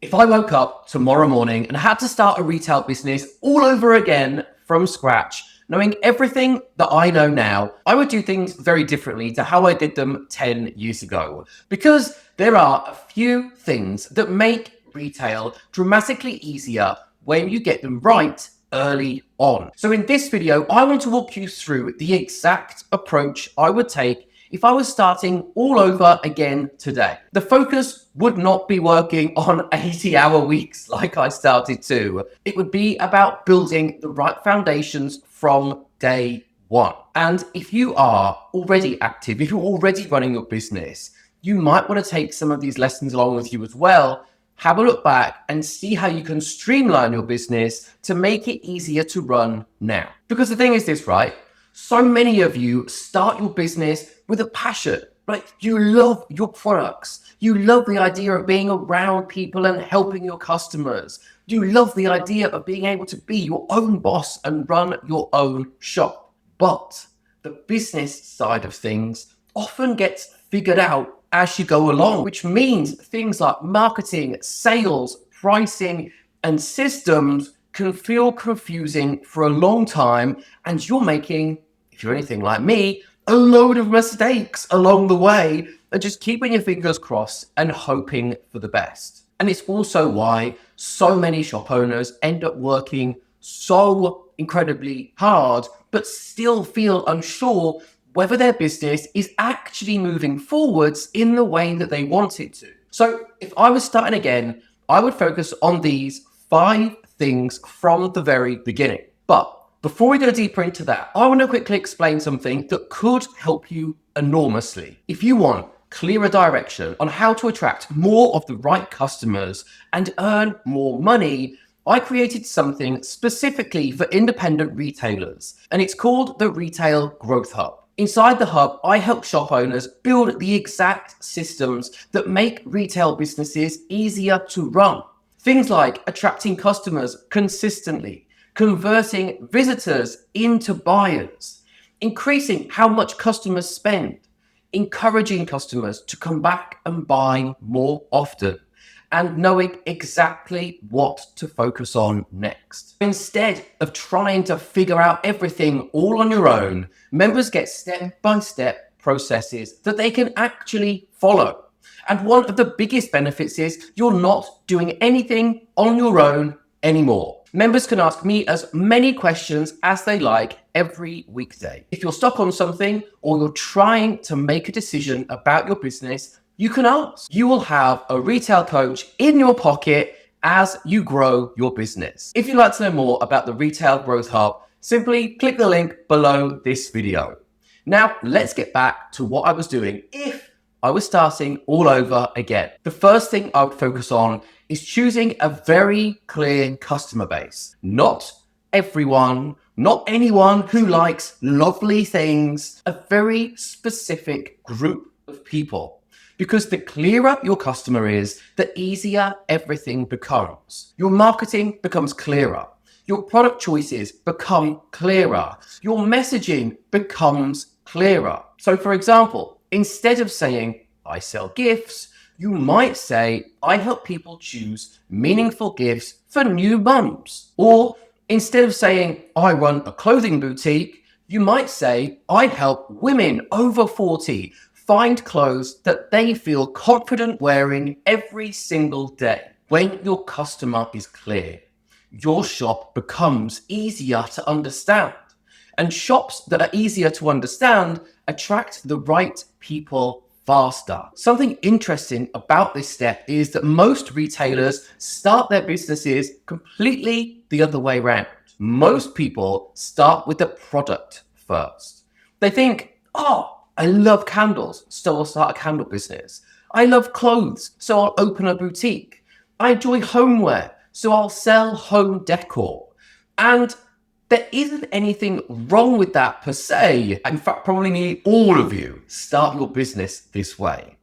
If I woke up tomorrow morning and had to start a retail business all over again from scratch, knowing everything that I know now, I would do things very differently to how I did them 10 years ago. Because there are a few things that make retail dramatically easier when you get them right early on. So in this video, I want to walk you through the exact approach I would take if I was starting all over again today. The focus would not be working on 80-hour weeks like I started to. It would be about building the right foundations from day one. And if you are already active, if you're already running your business, you might want to take some of these lessons along with you as well. Have a look back and see how you can streamline your business to make it easier to run now. Because the thing is this, right? So many of you start your business with a passion. Like, you love your products. You love the idea of being around people and helping your customers. You love the idea of being able to be your own boss and run your own shop. But the business side of things often gets figured out as you go along, which means things like marketing, sales, pricing, and systems can feel confusing for a long time, and you're making, if you're anything like me, a load of mistakes along the way, and just keeping your fingers crossed and hoping for the best. And it's also why so many shop owners end up working so incredibly hard, but still feel unsure whether their business is actually moving forwards in the way that they want it to. So if I was starting again, I would focus on these 5 things from the very beginning. But before we go deeper into that, I want to quickly explain something that could help you enormously. If you want clearer direction on how to attract more of the right customers and earn more money, I created something specifically for independent retailers, and it's called the Retail Growth Hub. Inside the hub, I help shop owners build the exact systems that make retail businesses easier to run. Things like attracting customers consistently, converting visitors into buyers, increasing how much customers spend, encouraging customers to come back and buy more often, and knowing exactly what to focus on next. Instead of trying to figure out everything all on your own, members get step-by-step processes that they can actually follow. And one of the biggest benefits is you're not doing anything on your own anymore. Members can ask me as many questions as they like every weekday. If you're stuck on something or you're trying to make a decision about your business, you can ask. You will have a retail coach in your pocket as you grow your business. If you'd like to know more about the Retail Growth Hub, simply click the link below this video. Now, let's get back to what I was doing if I was starting all over again. The first thing I would focus on is choosing a very clear customer base. Not everyone, not anyone who likes lovely things, a very specific group of people. Because the clearer your customer is, the easier everything becomes. Your marketing becomes clearer. Your product choices become clearer. Your messaging becomes clearer. So for example, instead of saying, I sell gifts, you might say, I help people choose meaningful gifts for new mums. Or instead of saying, I run a clothing boutique, you might say, I help women over 40 find clothes that they feel confident wearing every single day. When your customer is clear, your shop becomes easier to understand. And shops that are easier to understand attract the right people faster. Something interesting about this step is that most retailers start their businesses completely the other way around. Most people start with the product first. They think, oh, I love candles, so I'll start a candle business. I love clothes, so I'll open a boutique. I enjoy homeware, so I'll sell home decor. And there isn't anything wrong with that per se. In fact, probably nearly all of you start your business this way.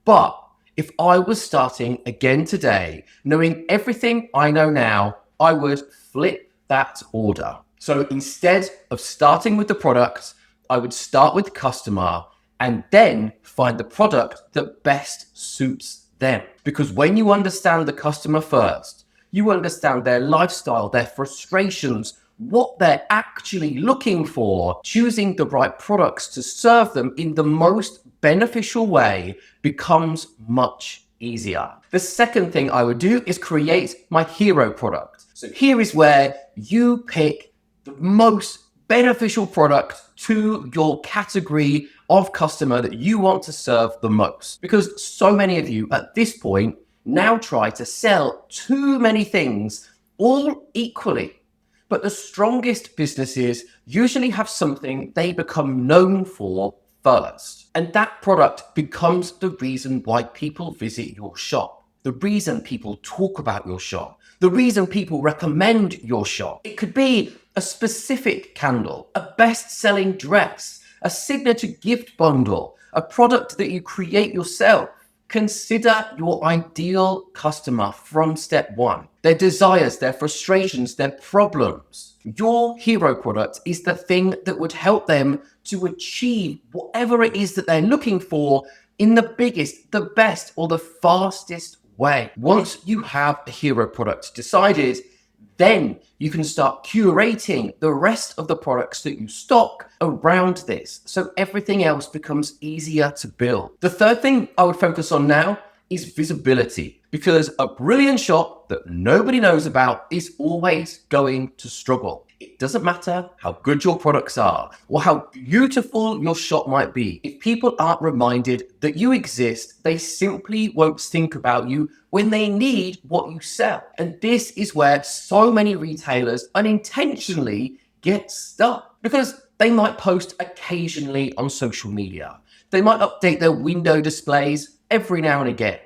But if I was starting again today, knowing everything I know now, I would flip that order. So instead of starting with the product, I would start with the customer and then find the product that best suits them. Because when you understand the customer first, you understand their lifestyle, their frustrations, what they're actually looking for, choosing the right products to serve them in the most beneficial way becomes much easier. The second thing I would do is create my hero product. So here is where you pick the most beneficial product to your category of customer that you want to serve the most. Because so many of you at this point now try to sell too many things all equally. But the strongest businesses usually have something they become known for first. And that product becomes the reason why people visit your shop, the reason people talk about your shop, the reason people recommend your shop. It could be a specific candle, a best-selling dress, a signature gift bundle, a product that you create yourself. Consider your ideal customer from step one, their desires, their frustrations, their problems. Your hero product is the thing that would help them to achieve whatever it is that they're looking for in the biggest, the best, or the fastest way. Once you have a hero product decided, then you can start curating the rest of the products that you stock around this, so everything else becomes easier to build. The third thing I would focus on now is visibility, because a brilliant shop that nobody knows about is always going to struggle. It doesn't matter how good your products are or how beautiful your shop might be. If people aren't reminded that you exist, they simply won't think about you when they need what you sell. And this is where so many retailers unintentionally get stuck, because they might post occasionally on social media. They might update their window displays every now and again.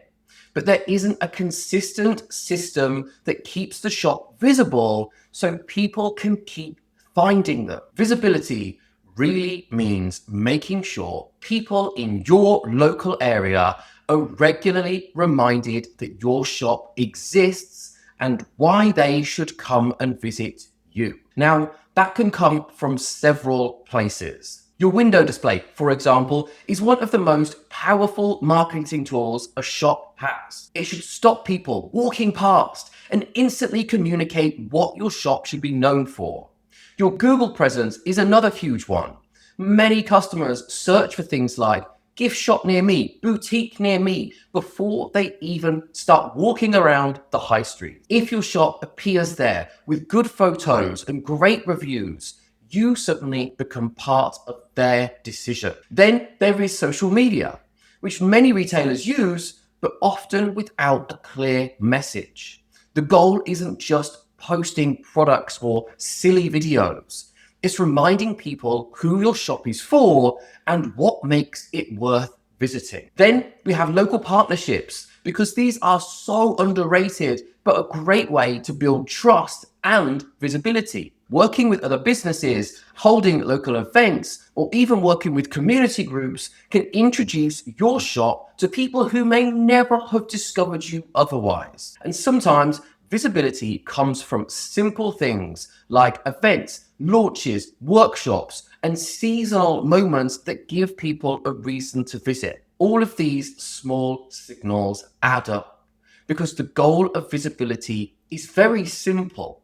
But there isn't a consistent system that keeps the shop visible so people can keep finding them. Visibility really means making sure people in your local area are regularly reminded that your shop exists and why they should come and visit you. Now, that can come from several places. Your window display, for example, is one of the most powerful marketing tools a shop has. It should stop people walking past and instantly communicate what your shop should be known for. Your Google presence is another huge one. Many customers search for things like gift shop near me, boutique near me, before they even start walking around the high street. If your shop appears there with good photos and great reviews, you suddenly become part of their decision. Then there is social media, which many retailers use, but often without a clear message. The goal isn't just posting products or silly videos. It's reminding people who your shop is for and what makes it worth visiting. Then we have local partnerships, because these are so underrated, but a great way to build trust and visibility. Working with other businesses, holding local events, or even working with community groups can introduce your shop to people who may never have discovered you otherwise. And sometimes visibility comes from simple things like events, launches, workshops, and seasonal moments that give people a reason to visit. All of these small signals add up, because the goal of visibility is very simple.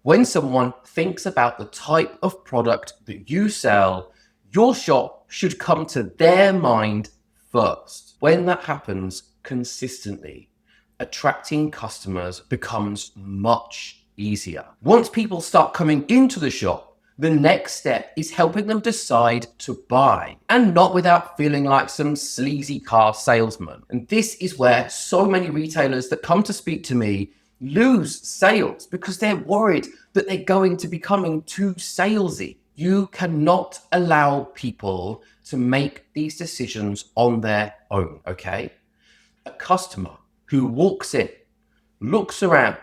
When someone thinks about the type of product that you sell, your shop should come to their mind first. When that happens consistently, attracting customers becomes much easier. Once people start coming into the shop, the next step is helping them decide to buy, and not without feeling like some sleazy car salesman. And this is where so many retailers that come to speak to me lose sales, because they're worried that they're going to be coming too salesy. You cannot allow people to make these decisions on their own, okay? A customer who walks in, looks around,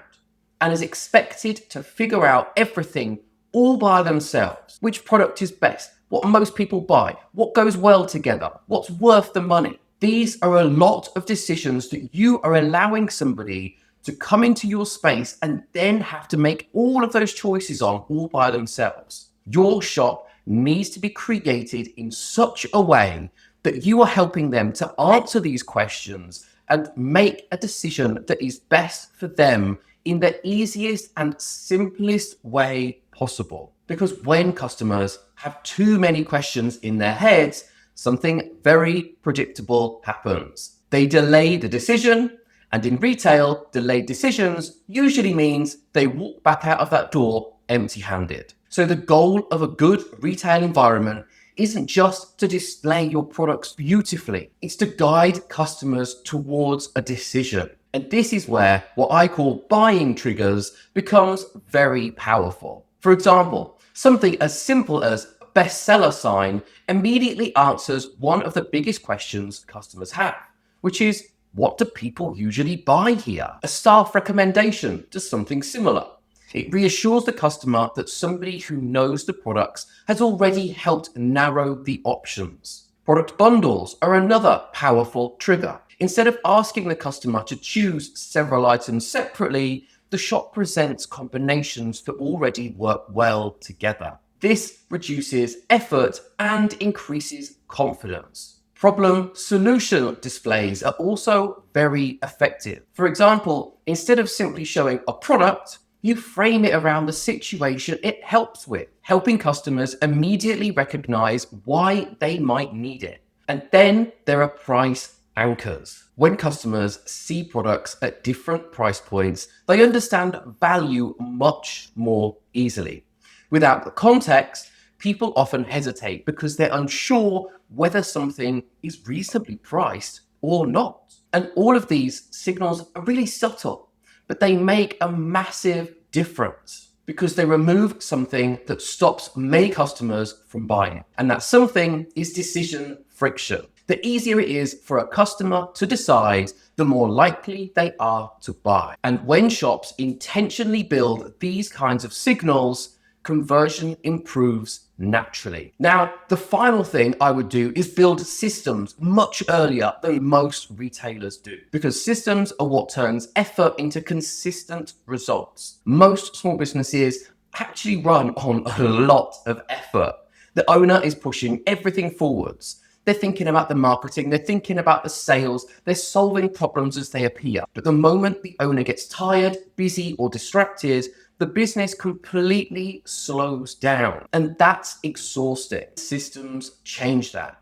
and is expected to figure out everything all by themselves. Which product is best? What most people buy? What goes well together? What's worth the money? These are a lot of decisions that you are allowing somebody to come into your space and then have to make all of those choices on all by themselves. Your shop needs to be created in such a way that you are helping them to answer these questions and make a decision that is best for them in the easiest and simplest way possible. Because when customers have too many questions in their heads, something very predictable happens. They delay the decision, and in retail, delayed decisions usually means they walk back out of that door empty-handed. So the goal of a good retail environment isn't just to display your products beautifully, it's to guide customers towards a decision. And this is where what I call buying triggers becomes very powerful. For example, something as simple as a bestseller sign immediately answers one of the biggest questions customers have, which is, what do people usually buy here? A staff recommendation does something similar. It reassures the customer that somebody who knows the products has already helped narrow the options. Product bundles are another powerful trigger. Instead of asking the customer to choose several items separately, the shop presents combinations that already work well together. This reduces effort and increases confidence. Problem-solution displays are also very effective. For example, instead of simply showing a product, you frame it around the situation it helps with, helping customers immediately recognize why they might need it. And then there are price anchors. When customers see products at different price points, they understand value much more easily. Without the context, people often hesitate because they're unsure whether something is reasonably priced or not. And all of these signals are really subtle, but they make a massive difference because they remove something that stops many customers from buying. And that something is decision friction. The easier it is for a customer to decide, the more likely they are to buy. And when shops intentionally build these kinds of signals, conversion improves naturally. Now, the final thing I would do is build systems much earlier than most retailers do, because systems are what turns effort into consistent results. Most small businesses actually run on a lot of effort. The owner is pushing everything forwards. They're thinking about the marketing, they're thinking about the sales, they're solving problems as they appear. But the moment the owner gets tired, busy, or distracted, the business completely slows down. And that's exhausting. Systems change that.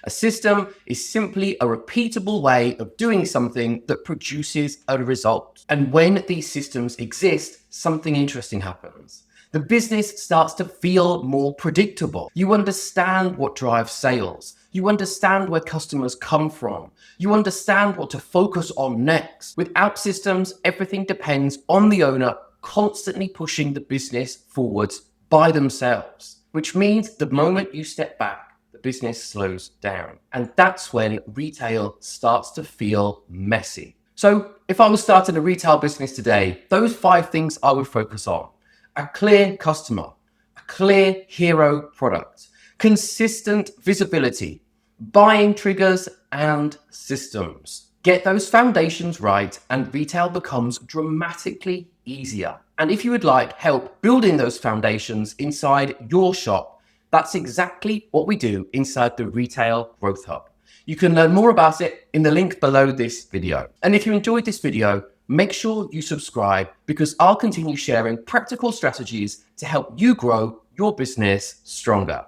A system is simply a repeatable way of doing something that produces a result. And when these systems exist, something interesting happens. The business starts to feel more predictable. You understand what drives sales. You understand where customers come from. You understand what to focus on next. Without systems, everything depends on the owner constantly pushing the business forwards by themselves, which means the moment you step back, the business slows down. And that's when retail starts to feel messy. So if I was starting a retail business today, those 5 things I would focus on: a clear customer, a clear hero product, consistent visibility, buying triggers, and systems. Get those foundations right and retail becomes dramatically easier. And if you would like help building those foundations inside your shop, that's exactly what we do inside the Retail Growth Hub. You can learn more about it in the link below this video. And if you enjoyed this video, make sure you subscribe because I'll continue sharing practical strategies to help you grow your business stronger.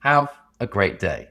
Have a great day.